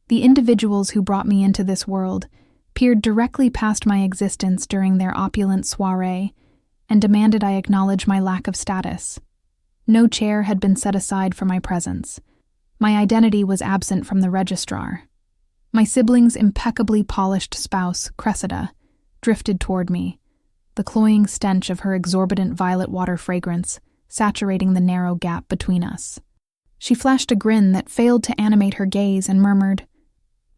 The individuals who brought me into this world peered directly past my existence during their opulent soiree and demanded I acknowledge my lack of status. No chair had been set aside for my presence. My identity was absent from the registrar. My sibling's impeccably polished spouse, Cressida, drifted toward me, the cloying stench of her exorbitant violet water fragrance saturating the narrow gap between us. She flashed a grin that failed to animate her gaze and murmured,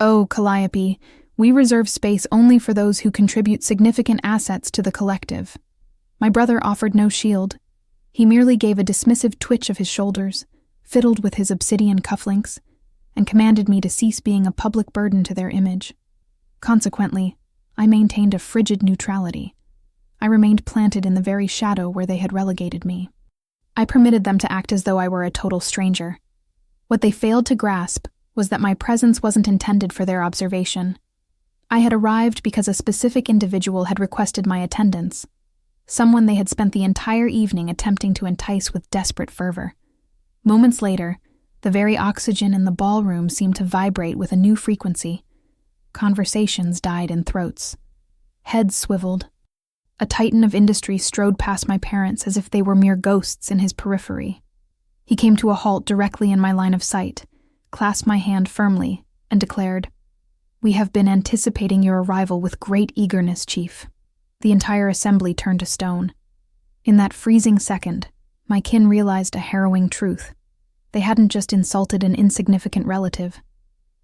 "Oh, Calliope, we reserve space only for those who contribute significant assets to the collective." My brother offered no shield. He merely gave a dismissive twitch of his shoulders, fiddled with his obsidian cufflinks, and commanded me to cease being a public burden to their image. Consequently, I maintained a frigid neutrality. I remained planted in the very shadow where they had relegated me. I permitted them to act as though I were a total stranger. What they failed to grasp was that my presence wasn't intended for their observation. I had arrived because a specific individual had requested my attendance, someone they had spent the entire evening attempting to entice with desperate fervor. Moments later, the very oxygen in the ballroom seemed to vibrate with a new frequency. Conversations died in throats. Heads swiveled. A titan of industry strode past my parents as if they were mere ghosts in his periphery. He came to a halt directly in my line of sight, clasped my hand firmly, and declared, "We have been anticipating your arrival with great eagerness, Chief." The entire assembly turned to stone. In that freezing second, my kin realized a harrowing truth. They hadn't just insulted an insignificant relative.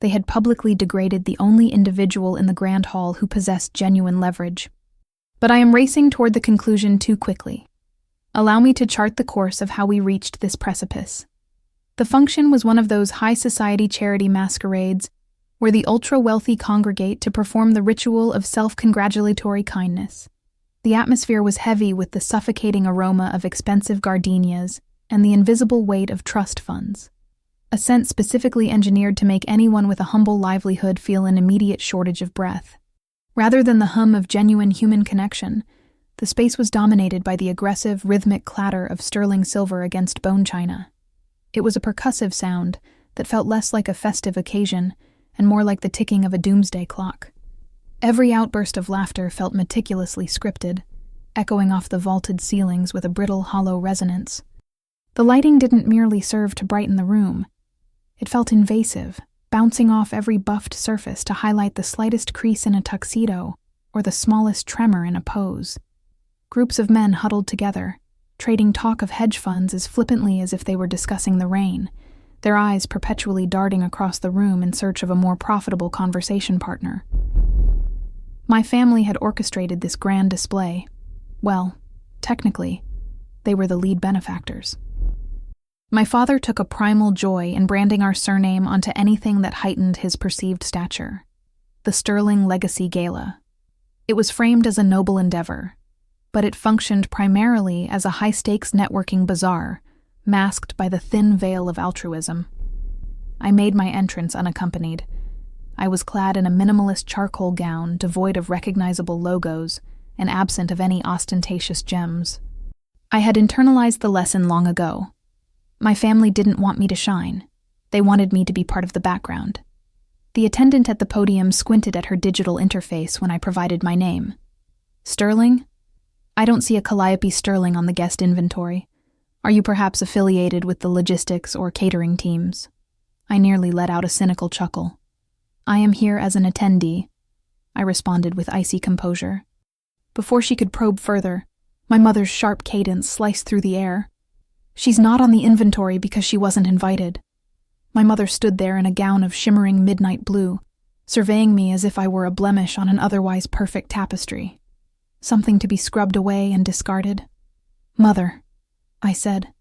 They had publicly degraded the only individual in the grand hall who possessed genuine leverage. But I am racing toward the conclusion too quickly. Allow me to chart the course of how we reached this precipice. The function was one of those high society charity masquerades where the ultra-wealthy congregate to perform the ritual of self-congratulatory kindness. The atmosphere was heavy with the suffocating aroma of expensive gardenias and the invisible weight of trust funds, a scent specifically engineered to make anyone with a humble livelihood feel an immediate shortage of breath. Rather than the hum of genuine human connection, the space was dominated by the aggressive, rhythmic clatter of sterling silver against bone china. It was a percussive sound that felt less like a festive occasion and more like the ticking of a doomsday clock. Every outburst of laughter felt meticulously scripted, echoing off the vaulted ceilings with a brittle, hollow resonance. The lighting didn't merely serve to brighten the room. It felt invasive, bouncing off every buffed surface to highlight the slightest crease in a tuxedo or the smallest tremor in a pose. Groups of men huddled together, trading talk of hedge funds as flippantly as if they were discussing the rain, their eyes perpetually darting across the room in search of a more profitable conversation partner. My family had orchestrated this grand display. Well, technically, they were the lead benefactors. My father took a primal joy in branding our surname onto anything that heightened his perceived stature. The Sterling Legacy Gala. It was framed as a noble endeavor, but it functioned primarily as a high-stakes networking bazaar, masked by the thin veil of altruism. I made my entrance unaccompanied. I was clad in a minimalist charcoal gown devoid of recognizable logos and absent of any ostentatious gems. I had internalized the lesson long ago. My family didn't want me to shine. They wanted me to be part of the background. The attendant at the podium squinted at her digital interface when I provided my name. Sterling? I don't see a Calliope Sterling on the guest inventory. Are you perhaps affiliated with the logistics or catering teams? I nearly let out a cynical chuckle. I am here as an attendee, I responded with icy composure. Before she could probe further, my mother's sharp cadence sliced through the air. She's not on the inventory because she wasn't invited. My mother stood there in a gown of shimmering midnight blue, surveying me as if I were a blemish on an otherwise perfect tapestry. Something to be scrubbed away and discarded. "Mother," I said,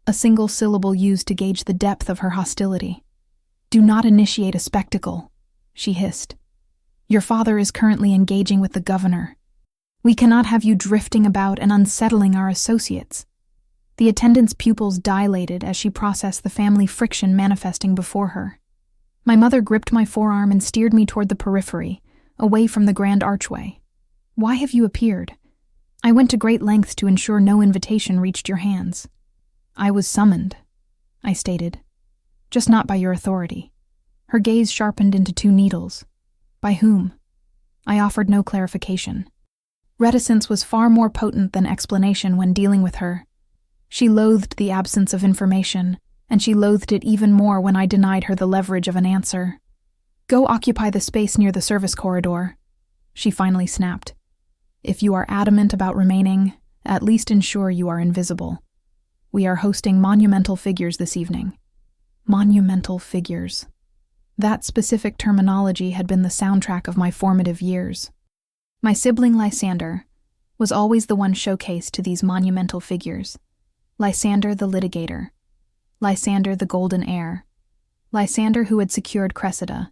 a single syllable used to gauge the depth of her hostility. "Do not initiate a spectacle," she hissed. "Your father is currently engaging with the governor. We cannot have you drifting about and unsettling our associates." The attendant's pupils dilated as she processed the family friction manifesting before her. My mother gripped my forearm and steered me toward the periphery, away from the grand archway. "Why have you appeared? I went to great lengths to ensure no invitation reached your hands." "I was summoned," I stated. "Just not by your authority. Her gaze sharpened into two needles. By whom? I offered no clarification. Reticence was far more potent than explanation when dealing with her. She loathed the absence of information, and she loathed it even more when I denied her the leverage of an answer. Go occupy the space near the service corridor, she finally snapped. If you are adamant about remaining, at least ensure you are invisible. We are hosting monumental figures this evening. Monumental figures. That specific terminology had been the soundtrack of my formative years. My sibling Lysander was always the one showcased to these monumental figures. Lysander the litigator. Lysander the golden heir. Lysander who had secured Cressida,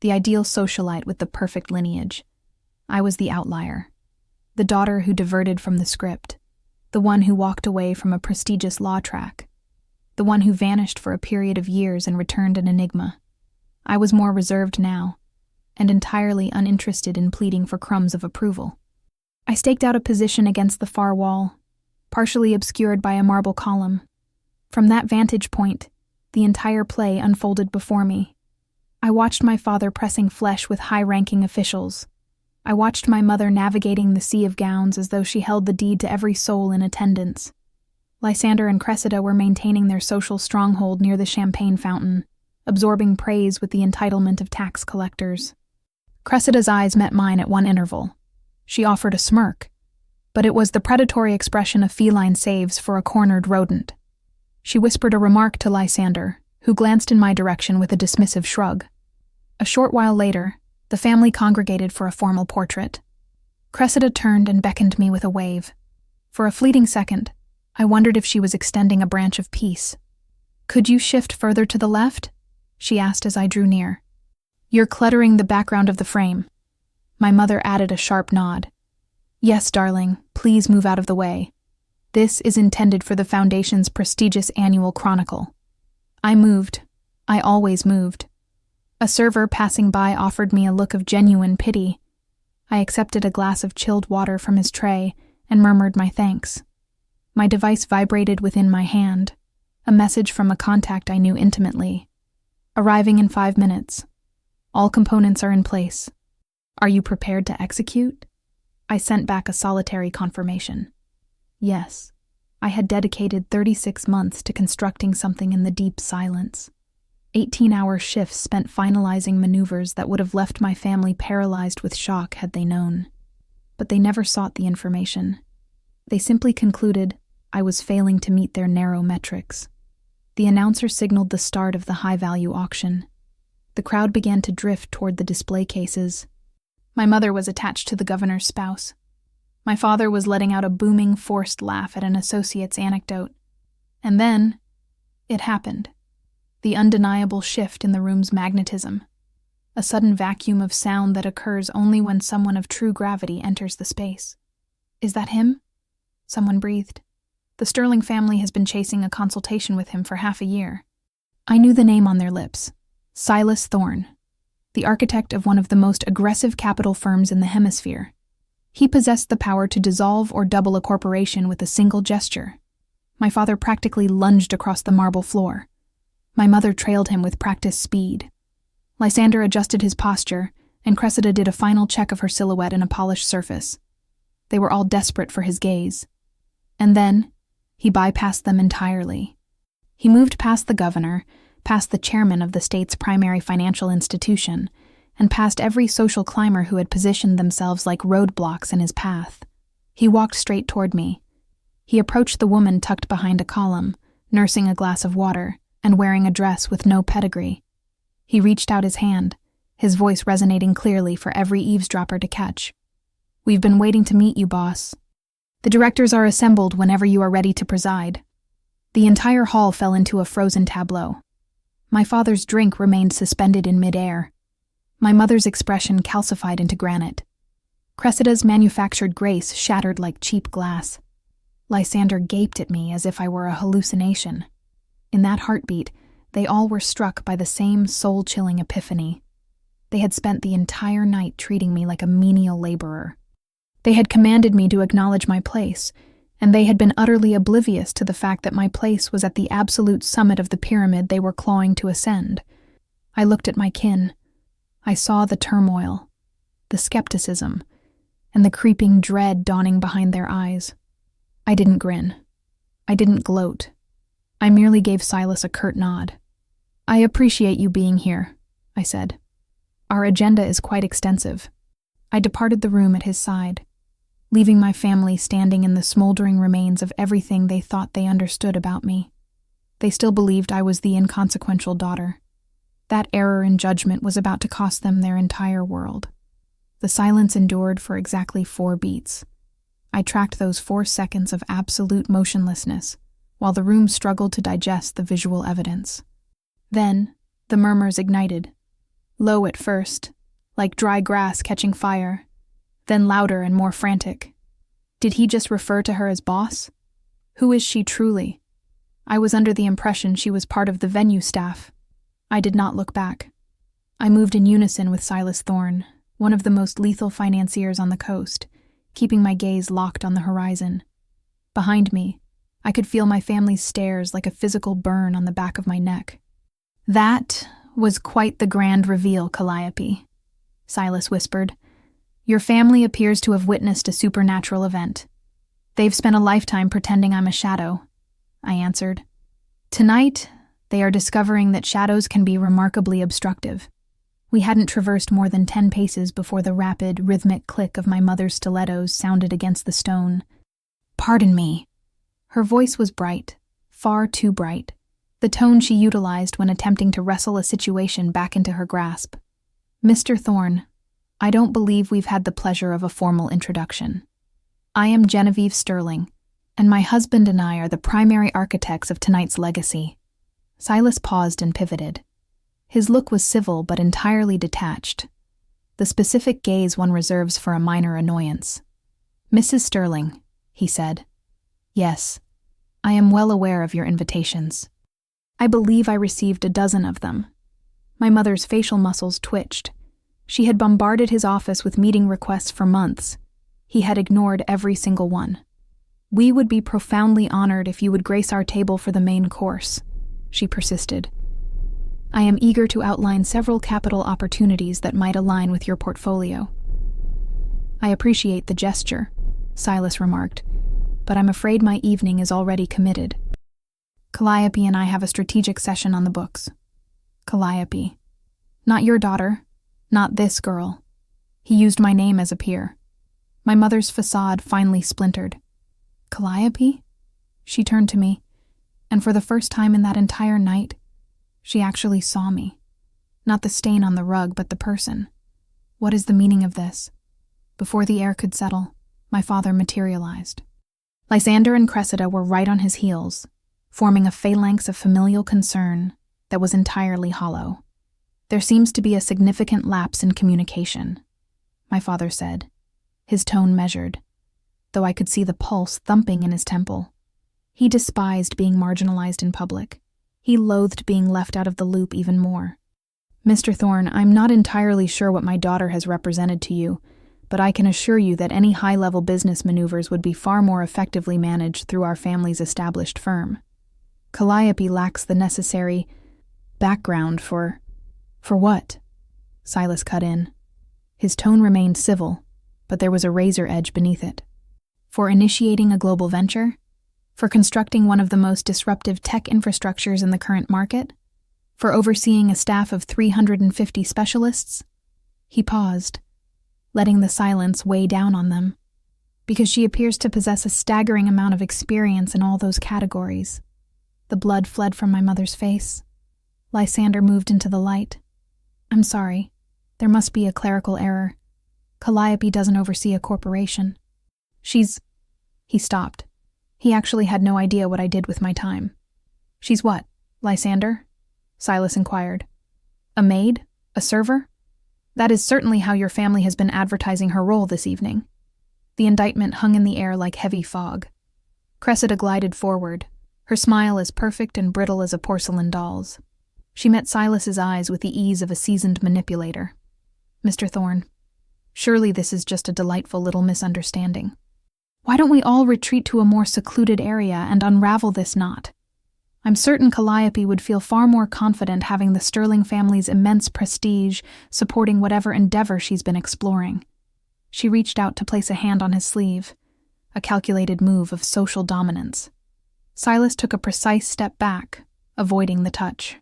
the ideal socialite with the perfect lineage. I was the outlier. The daughter who diverted from the script. The one who walked away from a prestigious law track. The one who vanished for a period of years and returned an enigma. I was more reserved now, and entirely uninterested in pleading for crumbs of approval. I staked out a position against the far wall, partially obscured by a marble column. From that vantage point, the entire play unfolded before me. I watched my father pressing flesh with high-ranking officials. I watched my mother navigating the sea of gowns as though she held the deed to every soul in attendance. Lysander and Cressida were maintaining their social stronghold near the champagne fountain, absorbing praise with the entitlement of tax collectors. Cressida's eyes met mine at one interval. She offered a smirk, but it was the predatory expression of feline saves for a cornered rodent. She whispered a remark to Lysander, who glanced in my direction with a dismissive shrug. A short while later, the family congregated for a formal portrait. Cressida turned and beckoned me with a wave. For a fleeting second, I wondered if she was extending a branch of peace. "Could you shift further to the left?" she asked as I drew near. "You're cluttering the background of the frame." My mother added a sharp nod. "Yes, darling, please move out of the way. This is intended for the Foundation's prestigious annual chronicle." I moved. I always moved. A server passing by offered me a look of genuine pity. I accepted a glass of chilled water from his tray and murmured my thanks. My device vibrated within my hand, a message from a contact I knew intimately. "Arriving in 5 minutes. All components are in place. Are you prepared to execute?" I sent back a solitary confirmation. Yes, I had dedicated 36 months to constructing something in the deep silence. 18-hour shifts spent finalizing maneuvers that would have left my family paralyzed with shock had they known. But they never sought the information. They simply concluded I was failing to meet their narrow metrics. The announcer signaled the start of the high-value auction. The crowd began to drift toward the display cases. My mother was attached to the governor's spouse. My father was letting out a booming, forced laugh at an associate's anecdote. And then, it happened. The undeniable shift in the room's magnetism. A sudden vacuum of sound that occurs only when someone of true gravity enters the space. "Is that him?" Someone breathed. "The Sterling family has been chasing a consultation with him for half a year." I knew the name on their lips. Silas Thorne, the architect of one of the most aggressive capital firms in the hemisphere. He possessed the power to dissolve or double a corporation with a single gesture. My father practically lunged across the marble floor. My mother trailed him with practiced speed. Lysander adjusted his posture, and Cressida did a final check of her silhouette in a polished surface. They were all desperate for his gaze. And then, he bypassed them entirely. He moved past the governor, past the chairman of the state's primary financial institution, and past every social climber who had positioned themselves like roadblocks in his path. He walked straight toward me. He approached the woman tucked behind a column, nursing a glass of water, and wearing a dress with no pedigree. He reached out his hand, his voice resonating clearly for every eavesdropper to catch. "We've been waiting to meet you, boss. The directors are assembled whenever you are ready to preside." The entire hall fell into a frozen tableau. My father's drink remained suspended in midair. My mother's expression calcified into granite. Cressida's manufactured grace shattered like cheap glass. Lysander gaped at me as if I were a hallucination. In that heartbeat, they all were struck by the same soul-chilling epiphany. They had spent the entire night treating me like a menial laborer. They had commanded me to acknowledge my place, and they had been utterly oblivious to the fact that my place was at the absolute summit of the pyramid they were clawing to ascend. I looked at my kin. I saw the turmoil, the skepticism, and the creeping dread dawning behind their eyes. I didn't grin. I didn't gloat. I merely gave Silas a curt nod. "I appreciate you being here," I said. "Our agenda is quite extensive." I departed the room at his side, leaving my family standing in the smoldering remains of everything they thought they understood about me. They still believed I was the inconsequential daughter. That error in judgment was about to cost them their entire world. The silence endured for exactly 4 beats. I tracked those 4 seconds of absolute motionlessness, while the room struggled to digest the visual evidence. Then, the murmurs ignited. Low at first, like dry grass catching fire, then louder and more frantic. Did he just refer to her as boss? Who is she truly? I was under the impression she was part of the venue staff. I did not look back. I moved in unison with Silas Thorne, one of the most lethal financiers on the coast, keeping my gaze locked on the horizon. Behind me, I could feel my family's stares like a physical burn on the back of my neck. "That was quite the grand reveal, Calliope," Silas whispered. "Your family appears to have witnessed a supernatural event. They've spent a lifetime pretending I'm a shadow," I answered. "Tonight, they are discovering that shadows can be remarkably obstructive." We hadn't traversed more than 10 paces before the rapid, rhythmic click of my mother's stilettos sounded against the stone. "Pardon me." Her voice was bright, far too bright, the tone she utilized when attempting to wrestle a situation back into her grasp. "Mr. Thorne, I don't believe we've had the pleasure of a formal introduction. I am Genevieve Sterling, and my husband and I are the primary architects of tonight's legacy." Silas paused and pivoted. His look was civil but entirely detached, the specific gaze one reserves for a minor annoyance. "Mrs. Sterling," he said. "Yes, I am well aware of your invitations. I believe I received a dozen of them." My mother's facial muscles twitched. She had bombarded his office with meeting requests for months. He had ignored every single one. "We would be profoundly honored if you would grace our table for the main course," she persisted. "I am eager to outline several capital opportunities that might align with your portfolio." "I appreciate the gesture," Silas remarked, "but I'm afraid my evening is already committed. Calliope and I have a strategic session on the books." "Calliope. Not your daughter. Not this girl." He used my name as a peer. My mother's facade finally splintered. "Calliope?" She turned to me, and for the first time in that entire night, she actually saw me. Not the stain on the rug, but the person. What is the meaning of this? Before the air could settle, my father materialized. Lysander and Cressida were right on his heels, forming a phalanx of familial concern that was entirely hollow. "There seems to be a significant lapse in communication," my father said, his tone measured, though I could see the pulse thumping in his temple. He despised being marginalized in public. He loathed being left out of the loop even more. "Mr. Thorne, I'm not entirely sure what my daughter has represented to you, but I can assure you that any high-level business maneuvers would be far more effectively managed through our family's established firm. Calliope lacks the necessary background for what?" Silas cut in. His tone remained civil, but there was a razor edge beneath it. "For initiating a global venture? For constructing one of the most disruptive tech infrastructures in the current market? For overseeing a staff of 350 specialists?" He paused, letting the silence weigh down on them. "Because she appears to possess a staggering amount of experience in all those categories." The blood fled from my mother's face. Lysander moved into the light. "I'm sorry. There must be a clerical error. Calliope doesn't oversee a corporation. She's—" He stopped. He actually had no idea what I did with my time. "She's what, Lysander?" Silas inquired. "A maid? A server? That is certainly how your family has been advertising her role this evening." The indictment hung in the air like heavy fog. Cressida glided forward, her smile as perfect and brittle as a porcelain doll's. She met Silas's eyes with the ease of a seasoned manipulator. "Mr. Thorne, surely this is just a delightful little misunderstanding. Why don't we all retreat to a more secluded area and unravel this knot?" I'm certain Calliope would feel far more confident having the Sterling family's immense prestige supporting whatever endeavor she's been exploring. She reached out to place a hand on his sleeve, a calculated move of social dominance. Silas took a precise step back, avoiding the touch.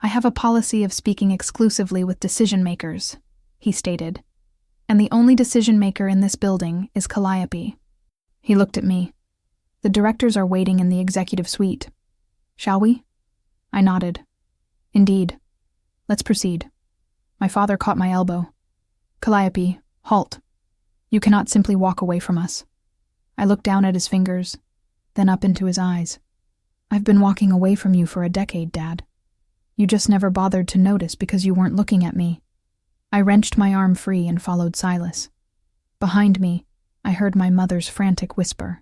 I have a policy of speaking exclusively with decision-makers, he stated, and the only decision-maker in this building is Calliope. He looked at me. The directors are waiting in the executive suite. Shall we? I nodded. Indeed. Let's proceed. My father caught my elbow. Calliope, halt. You cannot simply walk away from us. I looked down at his fingers, then up into his eyes. I've been walking away from you for a decade, Dad. You just never bothered to notice because you weren't looking at me. I wrenched my arm free and followed Silas. Behind me, I heard my mother's frantic whisper.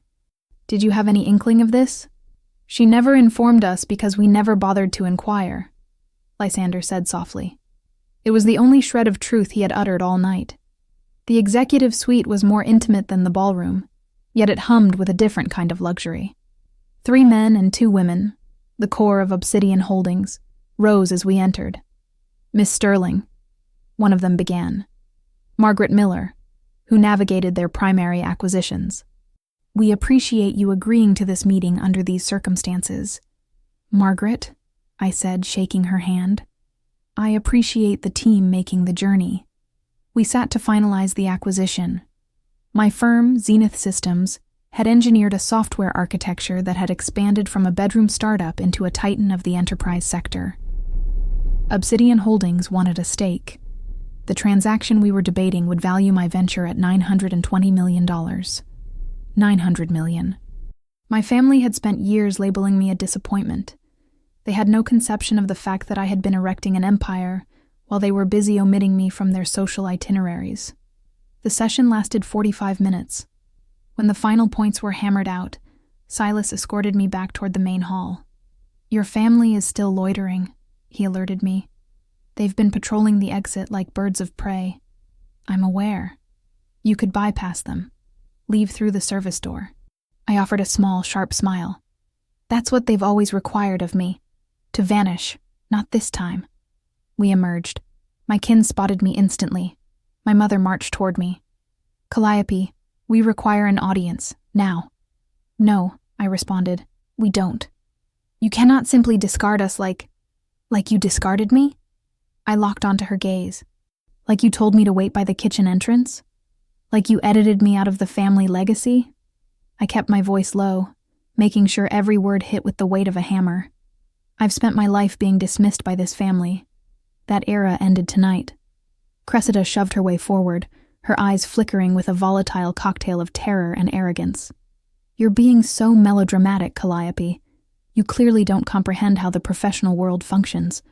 Did you have any inkling of this? She never informed us because we never bothered to inquire, Lysander said softly. It was the only shred of truth he had uttered all night. The executive suite was more intimate than the ballroom, yet it hummed with a different kind of luxury. 3 men and 2 women, the core of Obsidian Holdings, rose as we entered. Miss Sterling, one of them began. Margaret Miller, who navigated their primary acquisitions. We appreciate you agreeing to this meeting under these circumstances. Margaret, I said, shaking her hand. I appreciate the team making the journey. We sat to finalize the acquisition. My firm, Zenith Systems, had engineered a software architecture that had expanded from a bedroom startup into a titan of the enterprise sector. Obsidian Holdings wanted a stake. The transaction we were debating would value my venture at $920 million. $900 million. My family had spent years labeling me a disappointment. They had no conception of the fact that I had been erecting an empire while they were busy omitting me from their social itineraries. The session lasted 45 minutes. When the final points were hammered out, Silas escorted me back toward the main hall. Your family is still loitering, he alerted me. They've been patrolling the exit like birds of prey. I'm aware. You could bypass them. Leave through the service door. I offered a small, sharp smile. That's what they've always required of me. To vanish, not this time. We emerged. My kin spotted me instantly. My mother marched toward me. Calliope, we require an audience, now. No, I responded. We don't. You cannot simply discard us like you discarded me? I locked onto her gaze. Like you told me to wait by the kitchen entrance? Like you edited me out of the family legacy? I kept my voice low, making sure every word hit with the weight of a hammer. I've spent my life being dismissed by this family. That era ended tonight. Cressida shoved her way forward, her eyes flickering with a volatile cocktail of terror and arrogance. You're being so melodramatic, Calliope. You clearly don't comprehend how the professional world functions.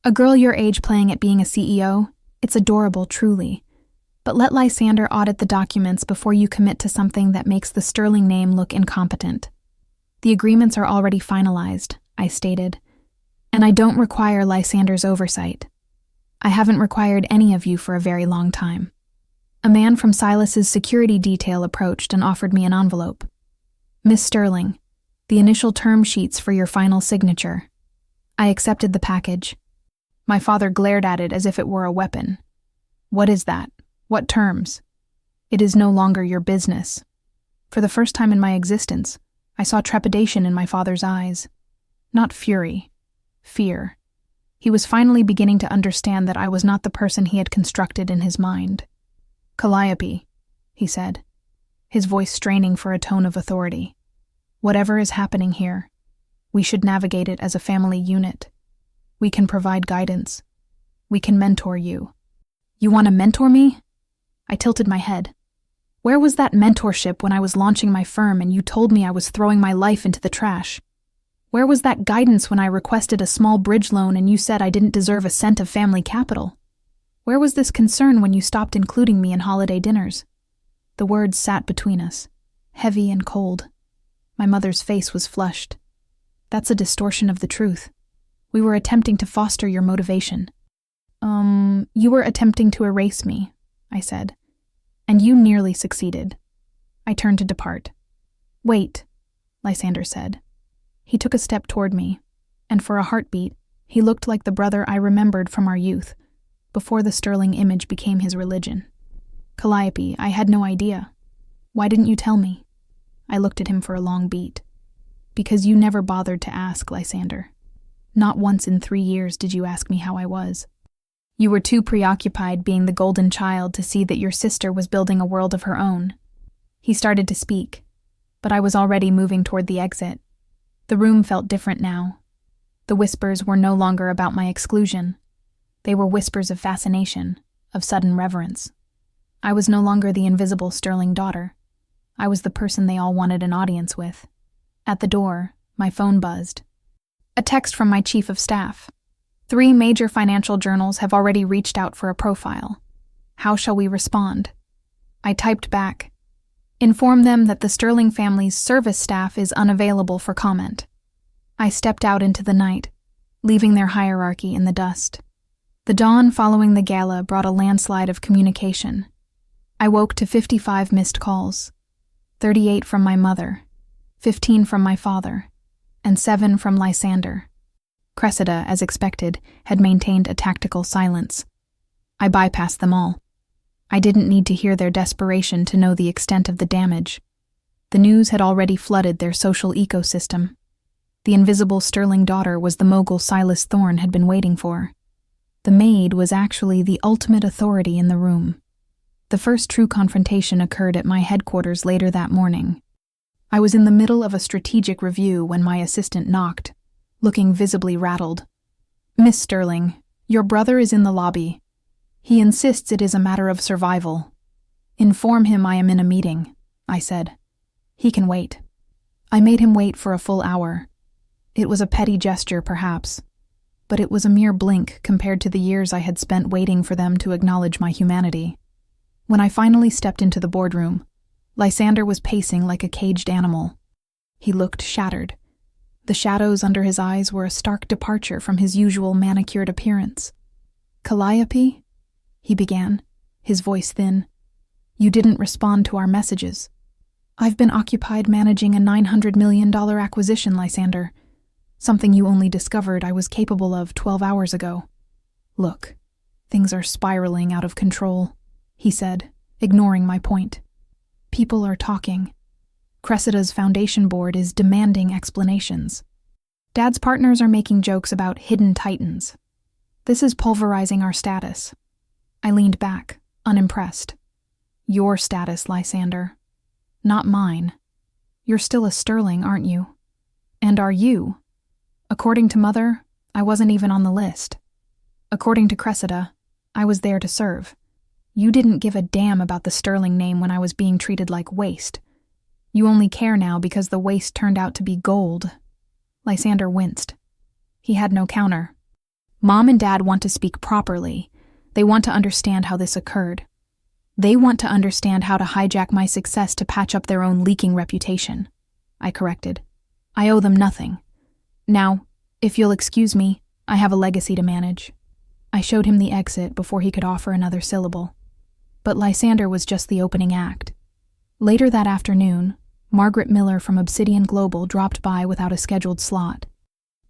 A girl your age playing at being a CEO? It's adorable, truly. But let Lysander audit the documents before you commit to something that makes the Sterling name look incompetent. The agreements are already finalized, I stated, and I don't require Lysander's oversight. I haven't required any of you for a very long time. A man from Silas's security detail approached and offered me an envelope. Miss Sterling, the initial term sheets for your final signature. I accepted the package. My father glared at it as if it were a weapon. What is that? What terms? It is no longer your business. For the first time in my existence, I saw trepidation in my father's eyes. Not fury. Fear. He was finally beginning to understand that I was not the person he had constructed in his mind. Calliope, he said, his voice straining for a tone of authority. Whatever is happening here, we should navigate it as a family unit. We can provide guidance. We can mentor you. You want to mentor me? I tilted my head. Where was that mentorship when I was launching my firm and you told me I was throwing my life into the trash? Where was that guidance when I requested a small bridge loan and you said I didn't deserve a cent of family capital? Where was this concern when you stopped including me in holiday dinners? The words sat between us, heavy and cold. My mother's face was flushed. That's a distortion of the truth. We were attempting to foster your motivation. You were attempting to erase me, I said. And you nearly succeeded. I turned to depart. Wait, Lysander said. He took a step toward me, and for a heartbeat, he looked like the brother I remembered from our youth, before the sterling image became his religion. Calliope, I had no idea. Why didn't you tell me? I looked at him for a long beat. Because you never bothered to ask, Lysander. Not once in 3 years did you ask me how I was. You were too preoccupied being the golden child to see that your sister was building a world of her own. He started to speak, but I was already moving toward the exit. The room felt different now. The whispers were no longer about my exclusion. They were whispers of fascination, of sudden reverence. I was no longer the invisible sterling daughter. I was the person they all wanted an audience with. At the door, my phone buzzed. A text from my chief of staff. 3 major financial journals have already reached out for a profile. How shall we respond? I typed back. Inform them that the Sterling family's service staff is unavailable for comment. I stepped out into the night, leaving their hierarchy in the dust. The dawn following the gala brought a landslide of communication. I woke to 55 missed calls, 38 from my mother, 15 from my father, and 7 from Lysander. Cressida, as expected, had maintained a tactical silence. I bypassed them all. I didn't need to hear their desperation to know the extent of the damage. The news had already flooded their social ecosystem. The invisible sterling daughter was the mogul Silas Thorne had been waiting for. The maid was actually the ultimate authority in the room. The first true confrontation occurred at my headquarters later that morning. I was in the middle of a strategic review when my assistant knocked, looking visibly rattled. Miss Sterling, your brother is in the lobby. He insists it is a matter of survival. Inform him I am in a meeting, I said. He can wait. I made him wait for a full hour. It was a petty gesture, perhaps, but it was a mere blink compared to the years I had spent waiting for them to acknowledge my humanity. When I finally stepped into the boardroom, Lysander was pacing like a caged animal. He looked shattered. The shadows under his eyes were a stark departure from his usual manicured appearance. Calliope? He began, his voice thin. You didn't respond to our messages. I've been occupied managing a $900 million acquisition, Lysander. Something you only discovered I was capable of 12 hours ago. Look, things are spiraling out of control, he said, ignoring my point. People are talking. Cressida's foundation board is demanding explanations. Dad's partners are making jokes about hidden titans. This is pulverizing our status. I leaned back, unimpressed. Your status, Lysander. Not mine. You're still a Sterling, aren't you? And are you? According to Mother, I wasn't even on the list. According to Cressida, I was there to serve. You didn't give a damn about the Sterling name when I was being treated like waste. You only care now because the waste turned out to be gold. Lysander winced. He had no counter. Mom and Dad want to speak properly. They want to understand how this occurred. They want to understand how to hijack my success to patch up their own leaking reputation. I corrected. I owe them nothing. Now, if you'll excuse me, I have a legacy to manage. I showed him the exit before he could offer another syllable. But Lysander was just the opening act. Later that afternoon, Margaret Miller from Obsidian Global dropped by without a scheduled slot.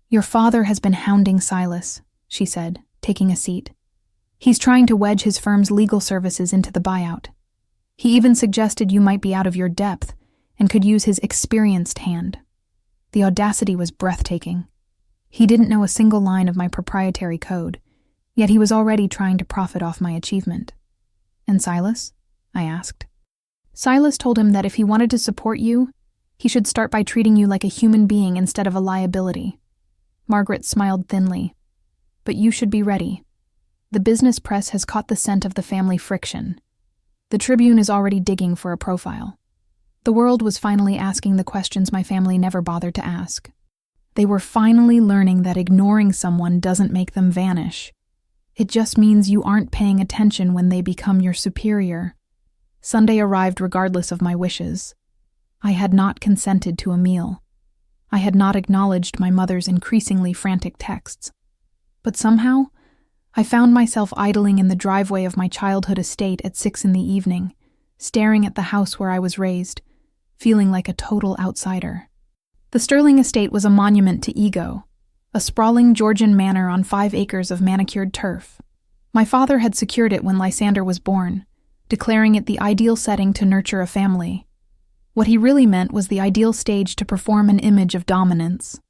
Your father has been hounding Silas, she said, taking a seat. He's trying to wedge his firm's legal services into the buyout. He even suggested you might be out of your depth and could use his experienced hand. The audacity was breathtaking. He didn't know a single line of my proprietary code, yet he was already trying to profit off my achievement. And Silas? I asked. Silas told him that if he wanted to support you, he should start by treating you like a human being instead of a liability. Margaret smiled thinly. But you should be ready. The business press has caught the scent of the family friction. The Tribune is already digging for a profile. The world was finally asking the questions my family never bothered to ask. They were finally learning that ignoring someone doesn't make them vanish. It just means you aren't paying attention when they become your superior. Sunday arrived regardless of my wishes. I had not consented to a meal. I had not acknowledged my mother's increasingly frantic texts. But somehow, I found myself idling in the driveway of my childhood estate at 6 p.m, staring at the house where I was raised, feeling like a total outsider. The Sterling estate was a monument to ego, a sprawling Georgian manor on 5 acres of manicured turf. My father had secured it when Lysander was born, declaring it the ideal setting to nurture a family. What he really meant was the ideal stage to perform an image of dominance.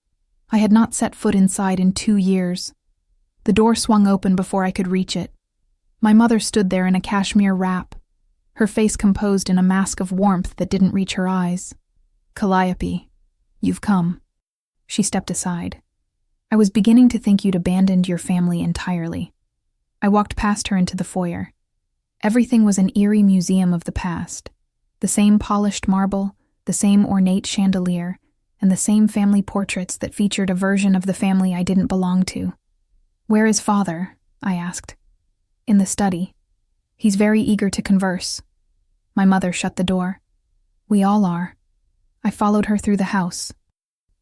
I had not set foot inside in 2 years. The door swung open before I could reach it. My mother stood there in a cashmere wrap, her face composed in a mask of warmth that didn't reach her eyes. "Calliope, you've come." She stepped aside. "I was beginning to think you'd abandoned your family entirely." I walked past her into the foyer. Everything was an eerie museum of the past. The same polished marble, the same ornate chandelier, and the same family portraits that featured a version of the family I didn't belong to. "Where is father?" I asked. "In the study. He's very eager to converse." My mother shut the door. "We all are." I followed her through the house.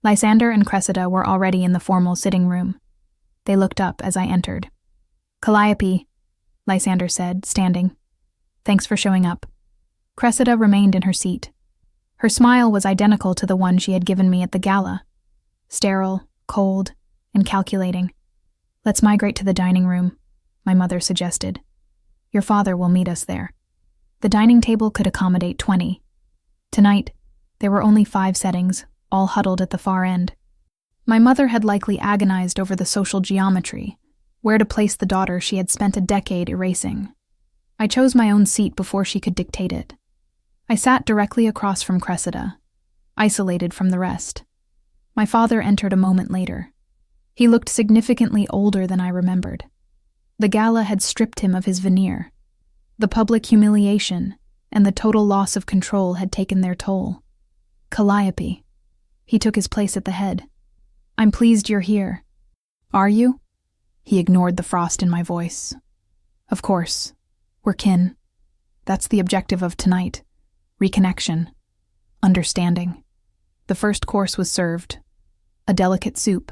Lysander and Cressida were already in the formal sitting room. They looked up as I entered. "Calliope," Lysander said, standing. "Thanks for showing up." Cressida remained in her seat. Her smile was identical to the one she had given me at the gala. Sterile, cold, and calculating. "Let's migrate to the dining room," my mother suggested. "Your father will meet us there." The dining table could accommodate 20. Tonight, there were only 5 settings, all huddled at the far end. My mother had likely agonized over the social geometry, where to place the daughter she had spent a decade erasing. I chose my own seat before she could dictate it. I sat directly across from Cressida, isolated from the rest. My father entered a moment later. He looked significantly older than I remembered. The gala had stripped him of his veneer. The public humiliation and the total loss of control had taken their toll. "Calliope." He took his place at the head. "I'm pleased you're here." "Are you?" He ignored the frost in my voice. "Of course. We're kin. That's the objective of tonight. Reconnection. Understanding." The first course was served. A delicate soup.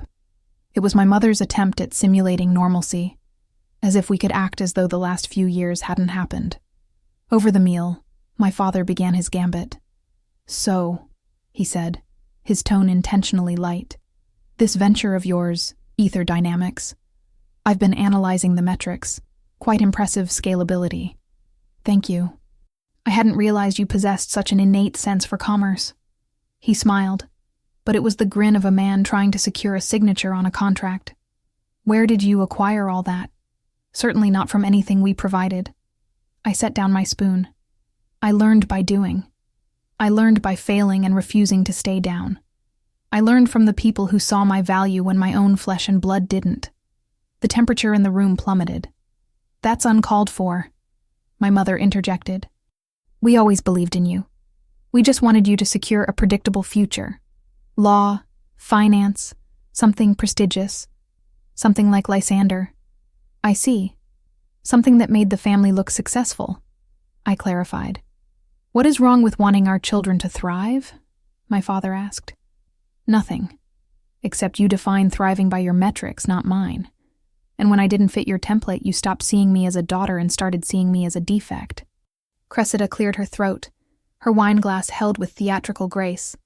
It was my mother's attempt at simulating normalcy, as if we could act as though the last few years hadn't happened. Over the meal, my father began his gambit. "So," he said, his tone intentionally light, "this venture of yours, Ether Dynamics, I've been analyzing the metrics. Quite impressive scalability." "Thank you. I hadn't realized you possessed such an innate sense for commerce." He smiled, but it was the grin of a man trying to secure a signature on a contract. "Where did you acquire all that?" "Certainly not from anything we provided." I set down my spoon. "I learned by doing. I learned by failing and refusing to stay down. I learned from the people who saw my value when my own flesh and blood didn't." The temperature in the room plummeted. "That's uncalled for," my mother interjected. "We always believed in you. We just wanted you to secure a predictable future. Law, finance, something prestigious. Something like Lysander." "I see. Something that made the family look successful," I clarified. "What is wrong with wanting our children to thrive?" my father asked. "Nothing. Except you define thriving by your metrics, not mine. And when I didn't fit your template, you stopped seeing me as a daughter and started seeing me as a defect." Cressida cleared her throat, her wineglass held with theatrical grace.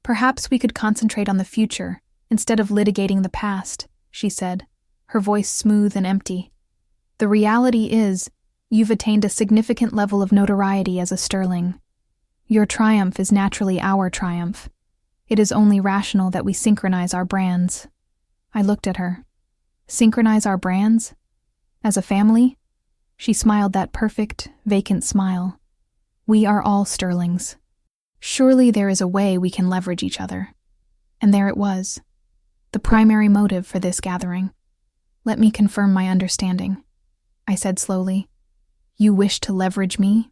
"Perhaps we could concentrate on the future instead of litigating the past," she said, her voice smooth and empty. "The reality is, you've attained a significant level of notoriety as a sterling. Your triumph is naturally our triumph. It is only rational that we synchronize our brands." I looked at her. "Synchronize our brands? As a family?" She smiled that perfect, vacant smile. "We are all sterlings. Surely there is a way we can leverage each other." And there it was, the primary motive for this gathering. "Let me confirm my understanding," I said slowly. "You wish to leverage me?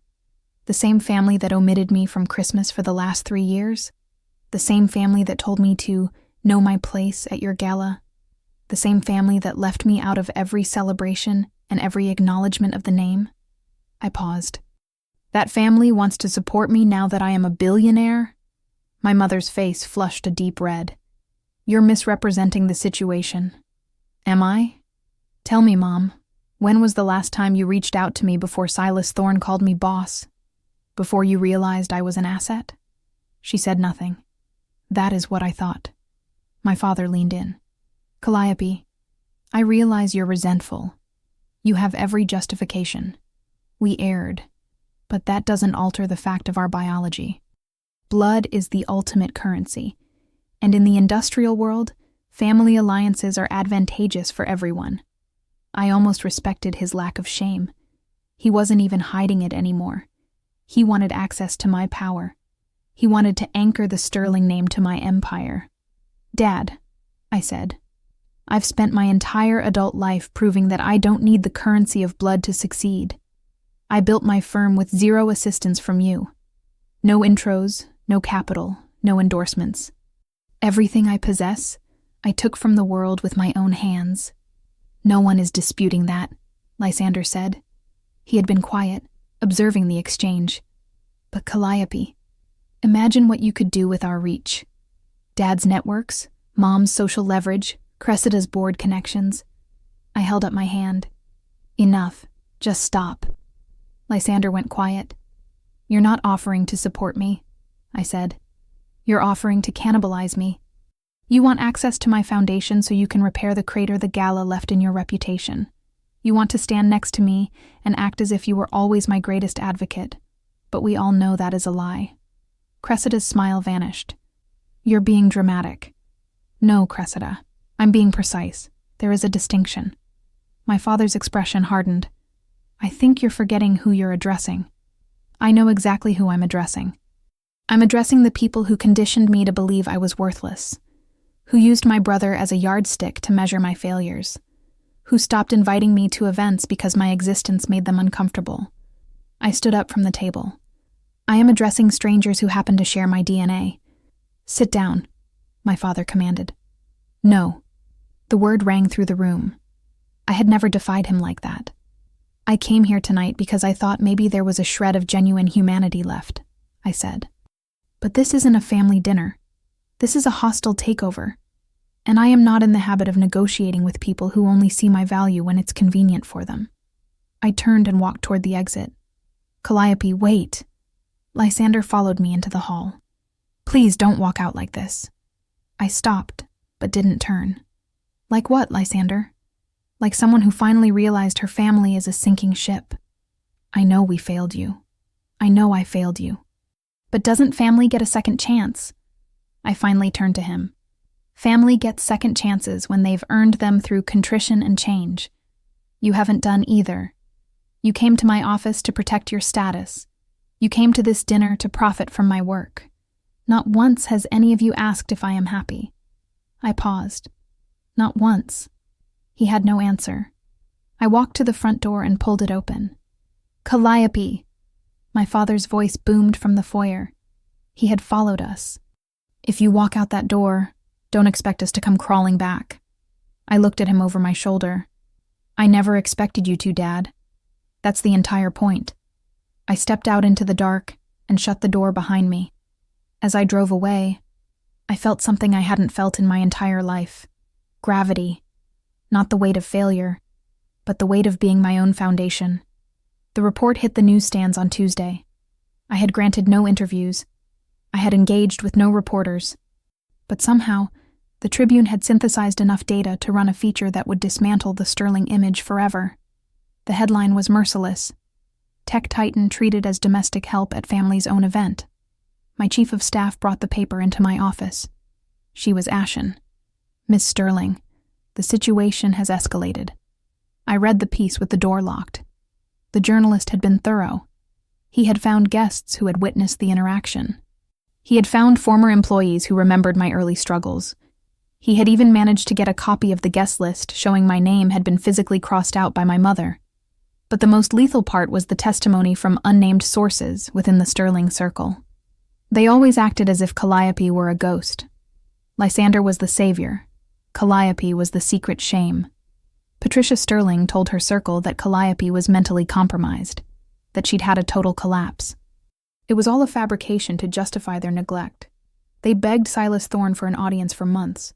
The same family that omitted me from Christmas for the last 3 years? The same family that told me to know my place at your gala? The same family that left me out of every celebration and every acknowledgement of the name?" I paused. "That family wants to support me now that I am a billionaire?" My mother's face flushed a deep red. "You're misrepresenting the situation." "Am I? Tell me, Mom, when was the last time you reached out to me before Silas Thorne called me boss? Before you realized I was an asset?" She said nothing. "That is what I thought." My father leaned in. Calliope, I realize you're resentful. You have every justification. We erred, but that doesn't alter the fact of our biology. Blood is the ultimate currency, and in the industrial world, family alliances are advantageous for everyone. I almost respected his lack of shame. He wasn't even hiding it anymore. He wanted access to my power. He wanted to anchor the Sterling name to my empire. Dad, I said, I've spent my entire adult life proving that I don't need the currency of blood to succeed. I built my firm with zero assistance from you. No intros, no capital, no endorsements. Everything I possess, I took from the world with my own hands. No one is disputing that, Lysander said. He had been quiet, observing the exchange. But Calliope, imagine what you could do with our reach. Dad's networks, Mom's social leverage, Cressida's board connections. I held up my hand. Enough. Just stop. Lysander went quiet. You're not offering to support me, I said. You're offering to cannibalize me. You want access to my foundation so you can repair the crater the gala left in your reputation. You want to stand next to me and act as if you were always my greatest advocate. But we all know that is a lie. Cressida's smile vanished. You're being dramatic. No, Cressida. I'm being precise. There is a distinction. My father's expression hardened. I think you're forgetting who you're addressing. I know exactly who I'm addressing. I'm addressing the people who conditioned me to believe I was worthless, who used my brother as a yardstick to measure my failures, who stopped inviting me to events because my existence made them uncomfortable. I stood up from the table. I am addressing strangers who happen to share my DNA. Sit down, my father commanded. No. The word rang through the room. I had never defied him like that. I came here tonight because I thought maybe there was a shred of genuine humanity left, I said. But this isn't a family dinner. This is a hostile takeover. And I am not in the habit of negotiating with people who only see my value when it's convenient for them. I turned and walked toward the exit. Calliope, wait. Lysander followed me into the hall. Please don't walk out like this. I stopped, but didn't turn. Like what, Lysander? Like someone who finally realized her family is a sinking ship. I know we failed you. I know I failed you. But doesn't family get a second chance? I finally turned to him. Family gets second chances when they've earned them through contrition and change. You haven't done either. You came to my office to protect your status. You came to this dinner to profit from my work. Not once has any of you asked if I am happy. I paused. Not once. He had no answer. I walked to the front door and pulled it open. Calliope! My father's voice boomed from the foyer. He had followed us. If you walk out that door, don't expect us to come crawling back. I looked at him over my shoulder. I never expected you to, Dad. That's the entire point. I stepped out into the dark and shut the door behind me. As I drove away, I felt something I hadn't felt in my entire life. Gravity. Not the weight of failure, but the weight of being my own foundation. The report hit the newsstands on Tuesday. I had granted no interviews. I had engaged with no reporters. But somehow, the Tribune had synthesized enough data to run a feature that would dismantle the Sterling image forever. The headline was merciless. Tech Titan treated as domestic help at family's own event. My chief of staff brought the paper into my office. She was ashen. Miss Sterling, the situation has escalated. I read the piece with the door locked. The journalist had been thorough. He had found guests who had witnessed the interaction. He had found former employees who remembered my early struggles. He had even managed to get a copy of the guest list showing my name had been physically crossed out by my mother. But the most lethal part was the testimony from unnamed sources within the Sterling circle. They always acted as if Calliope were a ghost. Lysander was the savior. Calliope was the secret shame. Patricia Sterling told her circle that Calliope was mentally compromised, that she'd had a total collapse. It was all a fabrication to justify their neglect. They begged Silas Thorne for an audience for months.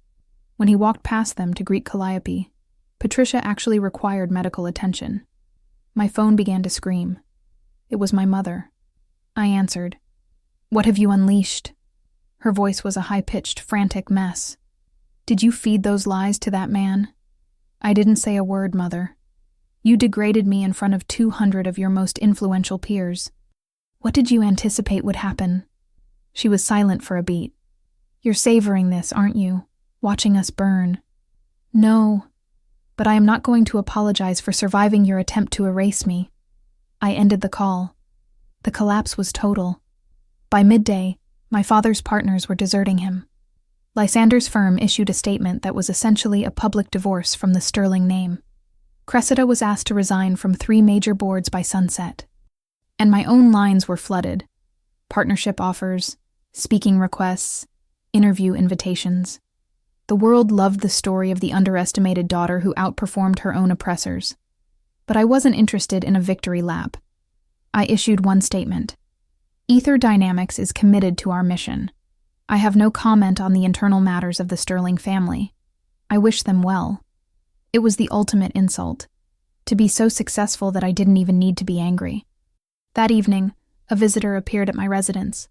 When he walked past them to greet Calliope, Patricia actually required medical attention. My phone began to scream. It was my mother. I answered. What have you unleashed? Her voice was a high-pitched, frantic mess. Did you feed those lies to that man? I didn't say a word, Mother. You degraded me in front of 200 of your most influential peers. What did you anticipate would happen? She was silent for a beat. You're savoring this, aren't you? Watching us burn. No, but I am not going to apologize for surviving your attempt to erase me. I ended the call. The collapse was total. By midday, my father's partners were deserting him. Lysander's firm issued a statement that was essentially a public divorce from the Sterling name. Cressida was asked to resign from 3 major boards by sunset. And my own lines were flooded. Partnership offers, speaking requests, interview invitations. The world loved the story of the underestimated daughter who outperformed her own oppressors. But I wasn't interested in a victory lap. I issued one statement. Ether Dynamics is committed to our mission. I have no comment on the internal matters of the Sterling family. I wish them well. It was the ultimate insult, to be so successful that I didn't even need to be angry. That evening, a visitor appeared at my residence.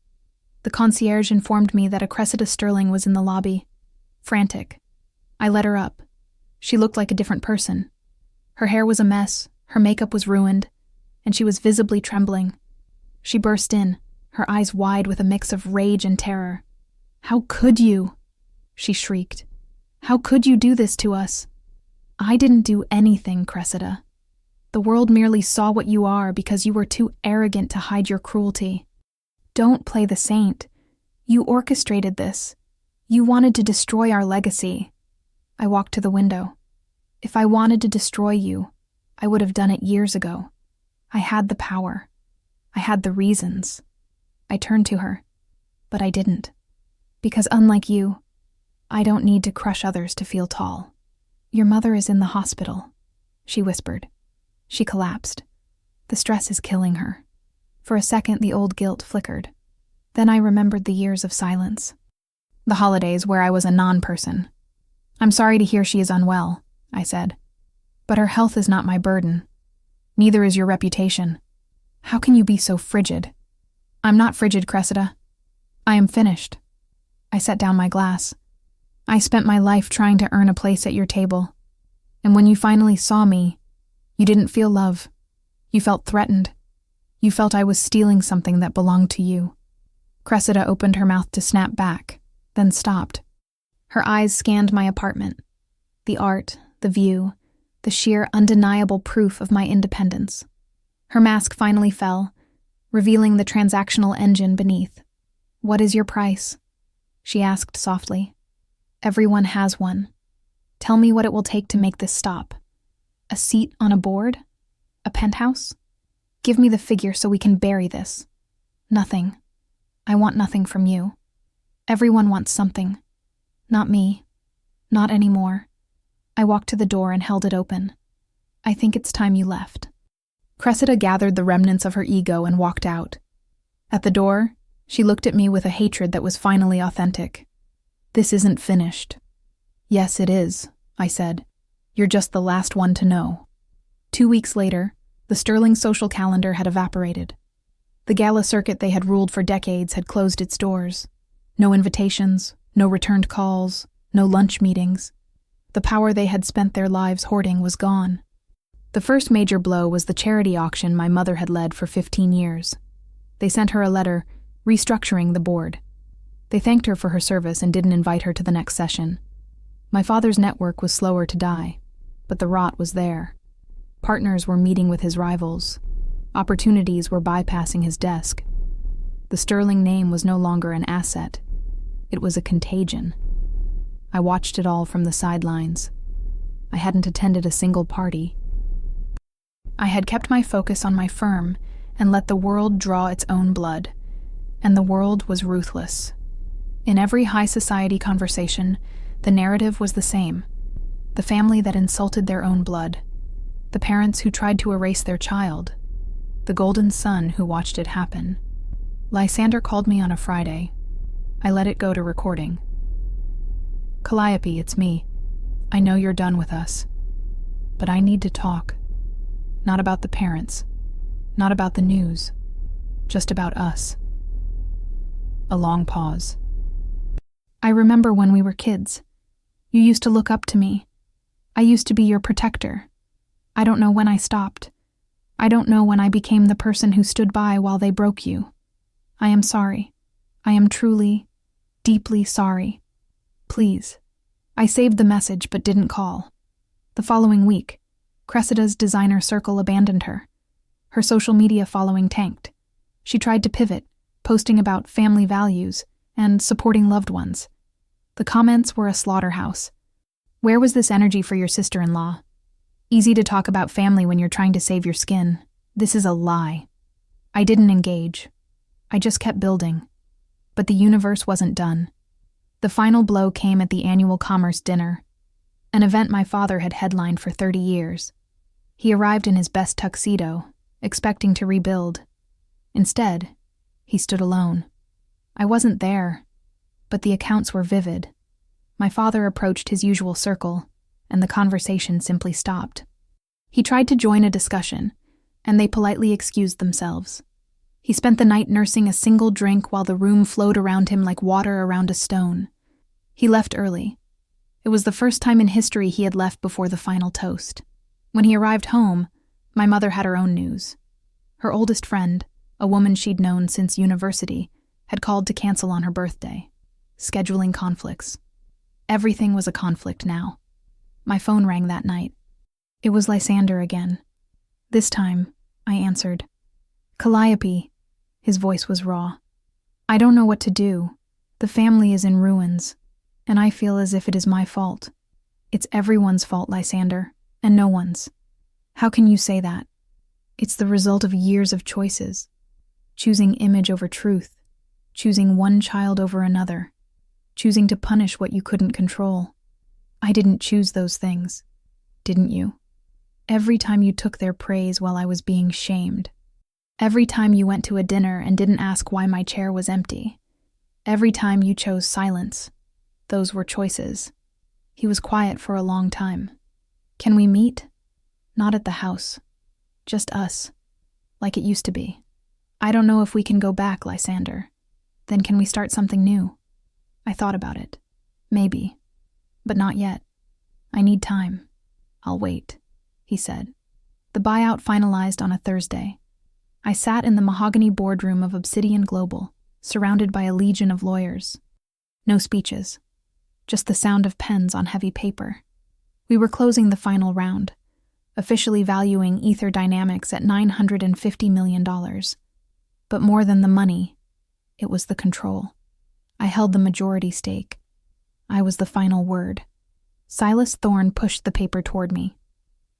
The concierge informed me that a Cressida Sterling was in the lobby. Frantic. I let her up. She looked like a different person. Her hair was a mess, her makeup was ruined, and she was visibly trembling. She burst in, her eyes wide with a mix of rage and terror. "How could you?" she shrieked. "How could you do this to us?" "I didn't do anything, Cressida. The world merely saw what you are because you were too arrogant to hide your cruelty. Don't play the saint. You orchestrated this. You wanted to destroy our legacy." I walked to the window. If I wanted to destroy you, I would have done it years ago. I had the power. I had the reasons. I turned to her, but I didn't. Because unlike you, I don't need to crush others to feel tall. "Your mother is in the hospital," she whispered. She collapsed. The stress is killing her. For a second, the old guilt flickered. Then I remembered the years of silence. The holidays where I was a non-person. "I'm sorry to hear she is unwell," I said. "But her health is not my burden. Neither is your reputation. How can you be so frigid?" "I'm not frigid, Cressida. I am finished." I set down my glass. "I spent my life trying to earn a place at your table. And when you finally saw me, you didn't feel love. You felt threatened. You felt I was stealing something that belonged to you." Cressida opened her mouth to snap back, then stopped. Her eyes scanned my apartment. The art, the view, the sheer undeniable proof of my independence. Her mask finally fell, revealing the transactional engine beneath. "What is your price?" she asked softly. "Everyone has one. Tell me what it will take to make this stop. A seat on a board? A penthouse? Give me the figure so we can bury this." "Nothing. I want nothing from you. Everyone wants something. Not me. Not anymore." I walked to the door and held it open. "I think it's time you left." Cressida gathered the remnants of her ego and walked out. At the door, she looked at me with a hatred that was finally authentic. "This isn't finished." "Yes, it is," I said. "You're just the last one to know." 2 weeks later, the Sterling social calendar had evaporated. The gala circuit they had ruled for decades had closed its doors. No invitations, no returned calls, no lunch meetings. The power they had spent their lives hoarding was gone. The first major blow was the charity auction my mother had led for 15 years. They sent her a letter restructuring the board. They thanked her for her service and didn't invite her to the next session. My father's network was slower to die, but the rot was there. Partners were meeting with his rivals. Opportunities were bypassing his desk. The Sterling name was no longer an asset. It was a contagion. I watched it all from the sidelines. I hadn't attended a single party. I had kept my focus on my firm and let the world draw its own blood. And the world was ruthless. In every high society conversation, the narrative was the same. The family that insulted their own blood. The parents who tried to erase their child. The golden son who watched it happen. Lysander called me on a Friday. I let it go to recording. "Calliope, it's me. I know you're done with us. But I need to talk. Not about the parents. Not about the news. Just about us." A long pause. "I remember when we were kids. You used to look up to me. I used to be your protector. I don't know when I stopped. I don't know when I became the person who stood by while they broke you. I am sorry. I am truly, deeply sorry. Please." I saved the message but didn't call. The following week, Cressida's designer circle abandoned her. Her social media following tanked. She tried to pivot, posting about family values and supporting loved ones. The comments were a slaughterhouse. Where was this energy for your sister-in-law? Easy to talk about family when you're trying to save your skin. This is a lie. I didn't engage. I just kept building. But the universe wasn't done. The final blow came at the annual commerce dinner, an event my father had headlined for 30 years. He arrived in his best tuxedo, expecting to rebuild. Instead, he stood alone. I wasn't there, but the accounts were vivid. My father approached his usual circle, and the conversation simply stopped. He tried to join a discussion, and they politely excused themselves. He spent the night nursing a single drink while the room flowed around him like water around a stone. He left early. It was the first time in history he had left before the final toast. When he arrived home, my mother had her own news. Her oldest friend, a woman she'd known since university, had called to cancel on her birthday. Scheduling conflicts. Everything was a conflict now. My phone rang that night. It was Lysander again. This time, I answered. "Calliope." His voice was raw. "I don't know what to do. The family is in ruins, and I feel as if it is my fault. It's everyone's fault, Lysander, and no one's. How can you say that? It's the result of years of choices. Choosing image over truth, choosing one child over another, choosing to punish what you couldn't control. I didn't choose those things, didn't you? Every time you took their praise while I was being shamed. Every time you went to a dinner and didn't ask why my chair was empty. Every time you chose silence. Those were choices. He was quiet for a long time. Can we meet? Not at the house. Just us. Like it used to be. I don't know if we can go back, Lysander. Then can we start something new? I thought about it. Maybe. But not yet. I need time. I'll wait, he said. The buyout finalized on a Thursday. I sat in the mahogany boardroom of Obsidian Global, surrounded by a legion of lawyers. No speeches. Just the sound of pens on heavy paper. We were closing the final round, officially valuing Ether Dynamics at $950 million. But more than the money, it was the control. I held the majority stake. I was the final word. Silas Thorne pushed the paper toward me.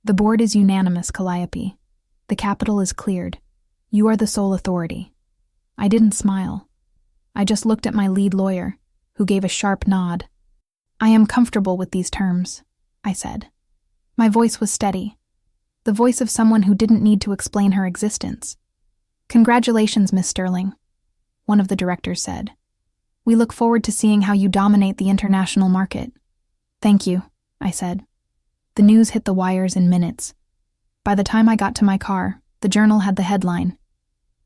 The board is unanimous, Calliope. The capital is cleared. You are the sole authority. I didn't smile. I just looked at my lead lawyer, who gave a sharp nod. I am comfortable with these terms, I said. My voice was steady, the voice of someone who didn't need to explain her existence. Congratulations, Miss Sterling, one of the directors said. We look forward to seeing how you dominate the international market. Thank you, I said. The news hit the wires in minutes. By the time I got to my car, the journal had the headline,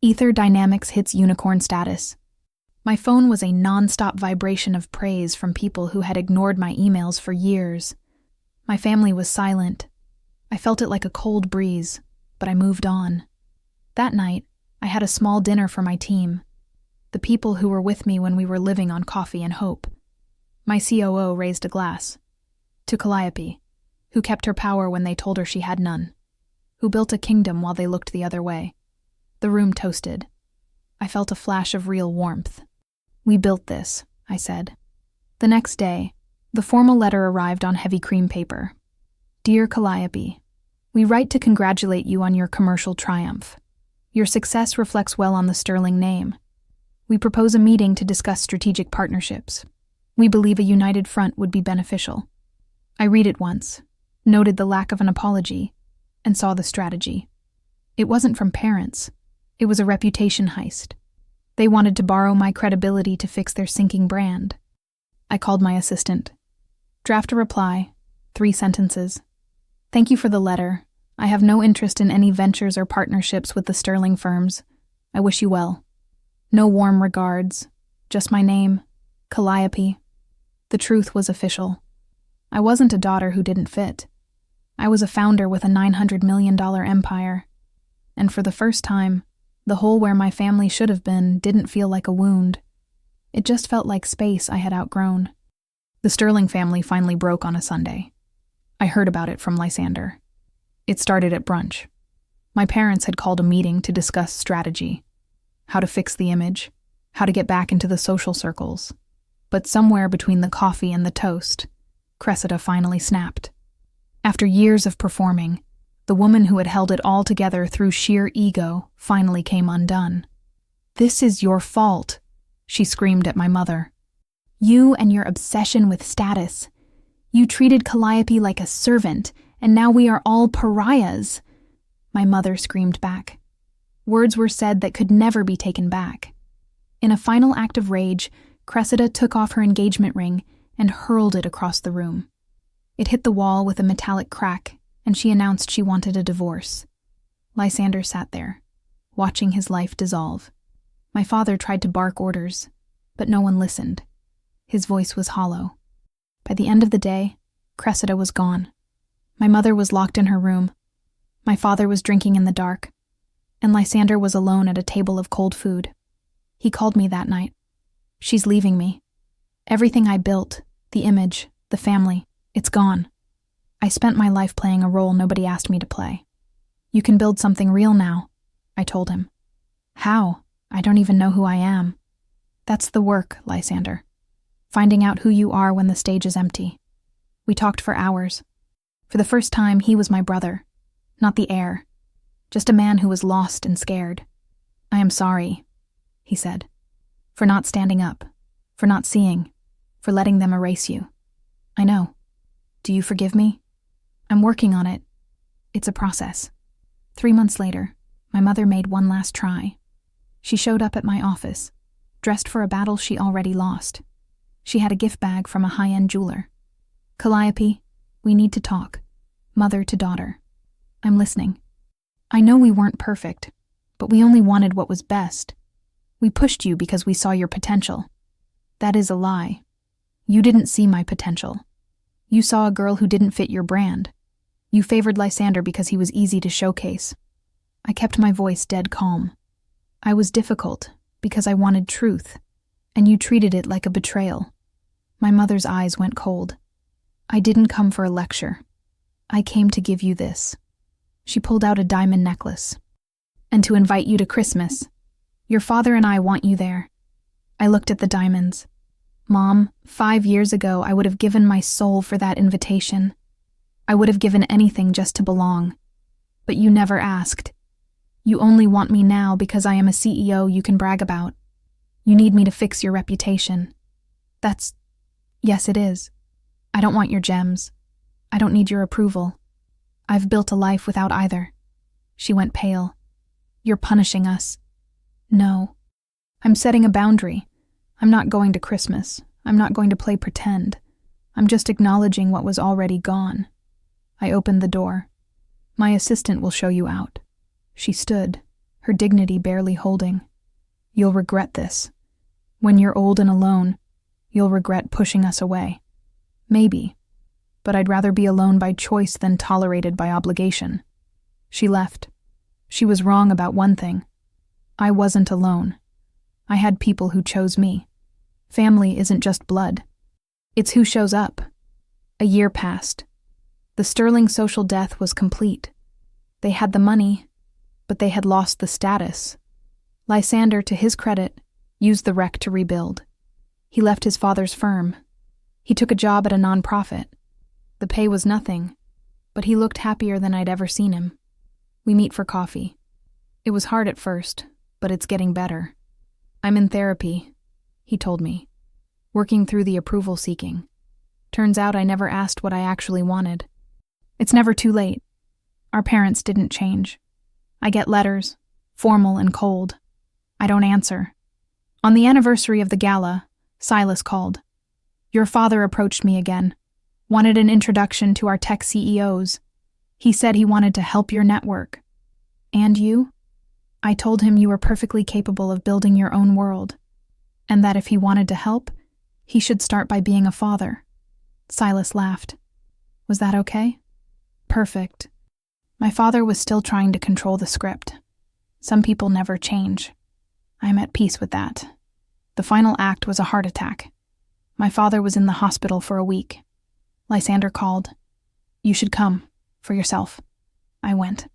Ether Dynamics hits unicorn status. My phone was a non-stop vibration of praise from people who had ignored my emails for years. My family was silent. I felt it like a cold breeze, but I moved on. That night, I had a small dinner for my team, the people who were with me when we were living on coffee and hope. My COO raised a glass. To Calliope, who kept her power when they told her she had none, who built a kingdom while they looked the other way. The room toasted. I felt a flash of real warmth. We built this, I said. The next day, the formal letter arrived on heavy cream paper. Dear Calliope, we write to congratulate you on your commercial triumph. Your success reflects well on the Sterling name. We propose a meeting to discuss strategic partnerships. We believe a united front would be beneficial. I read it once, noted the lack of an apology, and saw the strategy. It wasn't from parents. It was a reputation heist. They wanted to borrow my credibility to fix their sinking brand. I called my assistant. Draft a reply, 3 sentences. Thank you for the letter. I have no interest in any ventures or partnerships with the Sterling firms. I wish you well. No warm regards. Just my name, Calliope. The truth was official. I wasn't a daughter who didn't fit. I was a founder with a $900 million empire. And for the first time, the hole where my family should have been didn't feel like a wound. It just felt like space I had outgrown. The Sterling family finally broke on a Sunday. I heard about it from Lysander. It started at brunch. My parents had called a meeting to discuss strategy, how to fix the image, how to get back into the social circles. But somewhere between the coffee and the toast, Cressida finally snapped. After years of performing, the woman who had held it all together through sheer ego finally came undone. "This is your fault," she screamed at my mother. "You and your obsession with status. You treated Calliope like a servant, and now we are all pariahs." My mother screamed back. Words were said that could never be taken back. In a final act of rage, Cressida took off her engagement ring and hurled it across the room. It hit the wall with a metallic crack, and she announced she wanted a divorce. Lysander sat there, watching his life dissolve. My father tried to bark orders, but no one listened. His voice was hollow. By the end of the day, Cressida was gone. My mother was locked in her room. My father was drinking in the dark, and Lysander was alone at a table of cold food. He called me that night. "She's leaving me. Everything I built, the image, the family, it's gone. I spent my life playing a role nobody asked me to play. You can build something real now," I told him. "How? I don't even know who I am." "That's the work, Lysander. Finding out who you are when the stage is empty." We talked for hours. For the first time, he was my brother, not the heir, just a man who was lost and scared. "I am sorry," he said, "for not standing up, for not seeing, for letting them erase you. I know. Do you forgive me? I'm working on it. It's a process." 3 months later, my mother made one last try. She showed up at my office, dressed for a battle she already lost. She had a gift bag from a high-end jeweler. "Calliope, we need to talk. Mother to daughter. I'm listening. I know we weren't perfect, but we only wanted what was best. We pushed you because we saw your potential. That is a lie. You didn't see my potential. You saw a girl who didn't fit your brand. You favored Lysander because he was easy to showcase." I kept my voice dead calm. "I was difficult because I wanted truth, and you treated it like a betrayal." My mother's eyes went cold. "I didn't come for a lecture. I came to give you this." She pulled out a diamond necklace. "And to invite you to Christmas. Your father and I want you there." I looked at the diamonds. "Mom, 5 years ago I would have given my soul for that invitation. I would have given anything just to belong. But you never asked. You only want me now because I am a CEO you can brag about. You need me to fix your reputation. That's... Yes, it is. I don't want your gems. I don't need your approval. I've built a life without either." She went pale. "You're punishing us." "No. I'm setting a boundary. I'm not going to Christmas. I'm not going to play pretend. I'm just acknowledging what was already gone." I opened the door. "My assistant will show you out." She stood, her dignity barely holding. "You'll regret this. When you're old and alone, you'll regret pushing us away. Maybe. But I'd rather be alone by choice than tolerated by obligation." She left. She was wrong about one thing. I wasn't alone. I had people who chose me. Family isn't just blood. It's who shows up. A year passed. The Sterling social death was complete. They had the money, but they had lost the status. Lysander, to his credit, used the wreck to rebuild. He left his father's firm. He took a job at a nonprofit. The pay was nothing, but he looked happier than I'd ever seen him. We meet for coffee. It was hard at first, but it's getting better. "I'm in therapy," he told me, "working through the approval seeking. Turns out I never asked what I actually wanted. It's never too late. Our parents didn't change. I get letters, formal and cold. I don't answer. On the anniversary of the gala, Silas called. Your father approached me again, wanted an introduction to our tech CEOs. He said he wanted to help your network. And you? I told him you were perfectly capable of building your own world, and that if he wanted to help, he should start by being a father." Silas laughed. Was that okay? Perfect. My father was still trying to control the script. Some people never change. I'm at peace with that. The final act was a heart attack. My father was in the hospital for a week. Lysander called. You should come, for yourself. I went.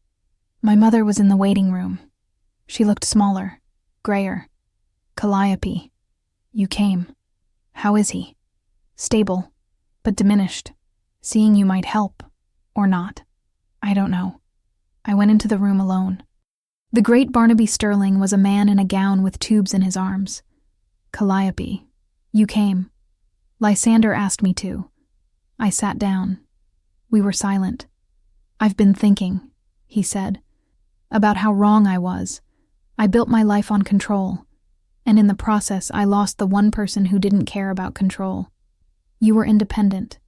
My mother was in the waiting room. She looked smaller, grayer. Calliope. You came. How is he? Stable, but diminished. Seeing you might help, or not. I don't know. I went into the room alone. The great Barnaby Sterling was a man in a gown with tubes in his arms. Calliope. You came. Lysander asked me to. I sat down. We were silent. I've been thinking, he said, about how wrong I was. I built my life on control, and in the process I lost the one person who didn't care about control. You were independent.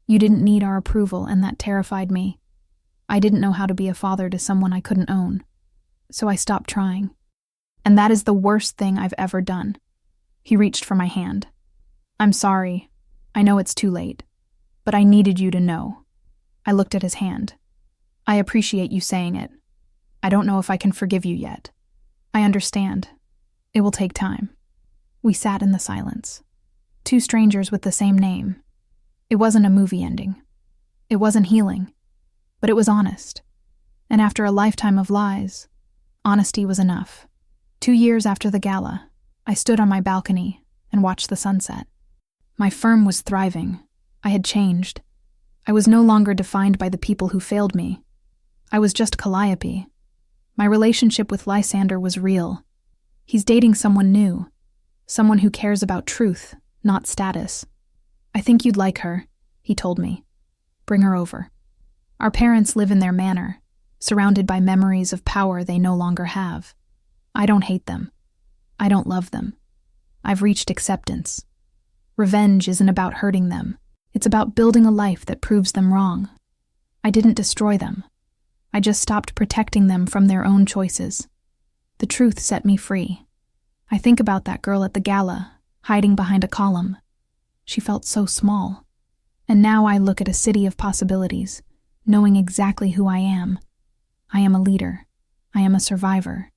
You didn't need our approval, and that terrified me. I didn't know how to be a father to someone I couldn't own. So I stopped trying. And that is the worst thing I've ever done. He reached for my hand. I'm sorry. I know it's too late. But I needed you to know. I looked at his hand. I appreciate you saying it. I don't know if I can forgive you yet. I understand. It will take time. We sat in the silence. Two strangers with the same name. It wasn't a movie ending. It wasn't healing. But it was honest. And after a lifetime of lies, honesty was enough. 2 years after the gala, I stood on my balcony and watched the sunset. My firm was thriving. I had changed. I was no longer defined by the people who failed me. I was just Calliope. My relationship with Lysander was real. He's dating someone new, someone who cares about truth, not status. I think you'd like her, he told me. Bring her over. Our parents live in their manor, surrounded by memories of power they no longer have. I don't hate them. I don't love them. I've reached acceptance. Revenge isn't about hurting them. It's about building a life that proves them wrong. I didn't destroy them. I just stopped protecting them from their own choices. The truth set me free. I think about that girl at the gala, hiding behind a column. She felt so small. And now I look at a city of possibilities, knowing exactly who I am. I am a leader. I am a survivor.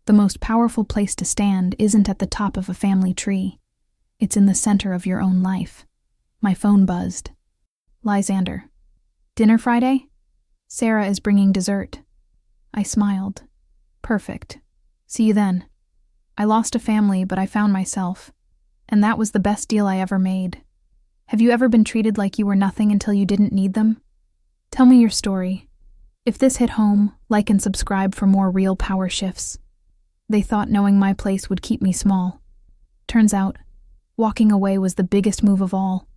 The most powerful place to stand isn't at the top of a family tree. It's in the center of your own life. My phone buzzed. Lysander. Dinner Friday? Sarah is bringing dessert. I smiled. Perfect. See you then. I lost a family, but I found myself. And that was the best deal I ever made. Have you ever been treated like you were nothing until you didn't need them? Tell me your story. If this hit home, like and subscribe for more real power shifts. They thought knowing my place would keep me small. Turns out, walking away was the biggest move of all.